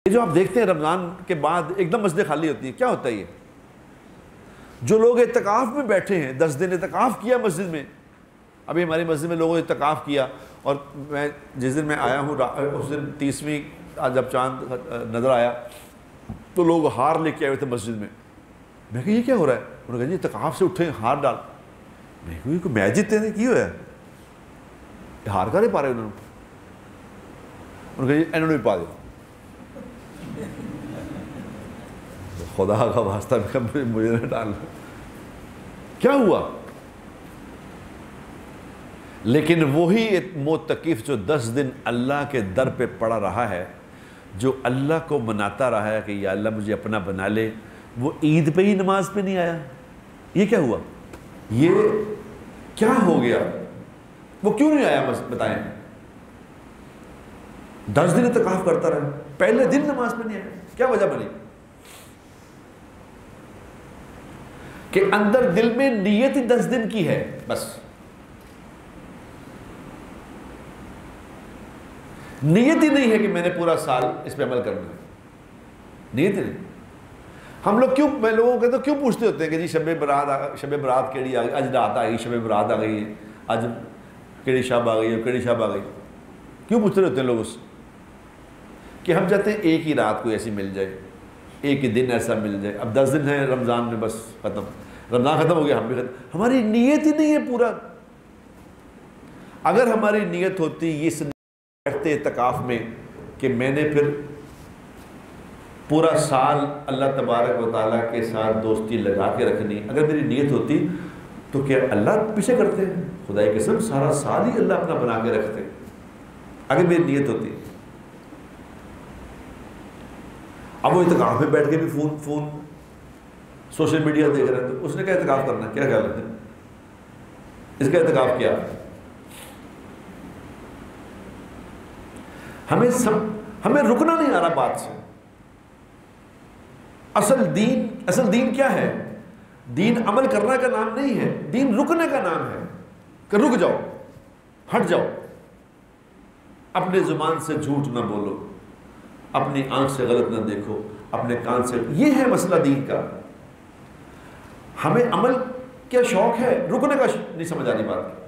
یہ جو آپ دیکھتے ہیں رمضان کے بعد ایک دم مسجدیں خالی ہوتی ہیں، کیا ہوتا ہے یہ؟ جو لوگ اعتکاف میں بیٹھے ہیں، 10 دن اعتکاف کیا مسجد میں، ابھی ہماری مسجد میں لوگوں نے اعتکاف کیا، اور میں جس دن میں آیا ہوں اس دن 30ویں جب چاند نظر آیا تو لوگ ہار لے کے آئے ہوئے تھے مسجد میں. میں کہا یہ کیا ہو رہا ہے؟ انہوں نے کہا جی اعتکاف سے اٹھے ہار ڈال. میں کہا یہ کوئی میچ جیتے ہیں کی ہوا ہے؟ ہار کا نہیں پا رہے انہوں نے کہا جی انہوں نے بھی پا دیا. خدا کا واسطہ مجھے نہ ڈالنا. کیا ہوا؟ لیکن وہی معتکف جو 10 دن اللہ کے در پہ پڑا رہا ہے، جو اللہ کو مناتا رہا ہے کہ یا اللہ مجھے اپنا بنا لے، وہ عید پہ ہی نماز پہ نہیں آیا. یہ کیا ہوا؟ یہ کیا ہو گیا؟ وہ کیوں نہیں آیا؟ بس بتائیں. 10 دن اعتکاف کرتا رہا، پہلے دن نماز پہ نہیں آیا. کیا وجہ بنی؟ کہ اندر دل میں نیت ہی 10 دن کی ہے. بس نیت ہی نہیں ہے کہ میں نے پورا سال اس پہ عمل کرنا ہے. نیت ہی نہیں. ہم لوگ کیوں، میں لوگوں کو کہتا ہوں کیوں پوچھتے ہوتے ہیں کہ جی شب برات کیڑی آ گئی، اج رات آ گئی، شب برات آ گئی ہے، اج کیڑی شب آ گئی ہے، کیڑی شب آ گئی. کیوں پوچھتے ہوتے ہیں لوگ؟ اس کہ ہم چاہتے ہیں ایک ہی رات کوئی ایسی مل جائے، ایک ہی دن ایسا مل جائے. اب 10 دن ہیں رمضان میں، بس ختم، رمضان ختم ہو گیا، ہم بھی ختم. ہماری نیت ہی نہیں ہے پورا. اگر ہماری نیت ہوتی اس بیٹھتے اعتکاف میں کہ میں نے پھر پورا سال اللہ تبارک و تعالیٰ کے ساتھ دوستی لگا کے رکھنی، اگر میری نیت ہوتی تو کیا اللہ پیچھے کرتے ہیں؟ خدا کی قسم سارا سال ہی اللہ اپنا بنا کے رکھتے اگر میری نیت ہوتی. اب وہ اعتکاف میں بیٹھ کے بھی فون سوشل میڈیا دیکھ رہے ہیں، تو اس نے کیا اعتکاف کرنا؟ کیا خیال ہے اس کا اعتکاف کیا؟ ہمیں رکنا نہیں آ رہا بات سے. اصل دین کیا ہے؟ دین عمل کرنے کا نام نہیں ہے، دین رکنے کا نام ہے. کہ رک جاؤ، ہٹ جاؤ، اپنے زبان سے جھوٹ نہ بولو، اپنی آنکھ سے غلط نہ دیکھو، اپنے کان سے. یہ ہے مسئلہ دین کا. ہمیں عمل کیا شوق ہے، رکنے کا نہیں سمجھ آ رہی بات.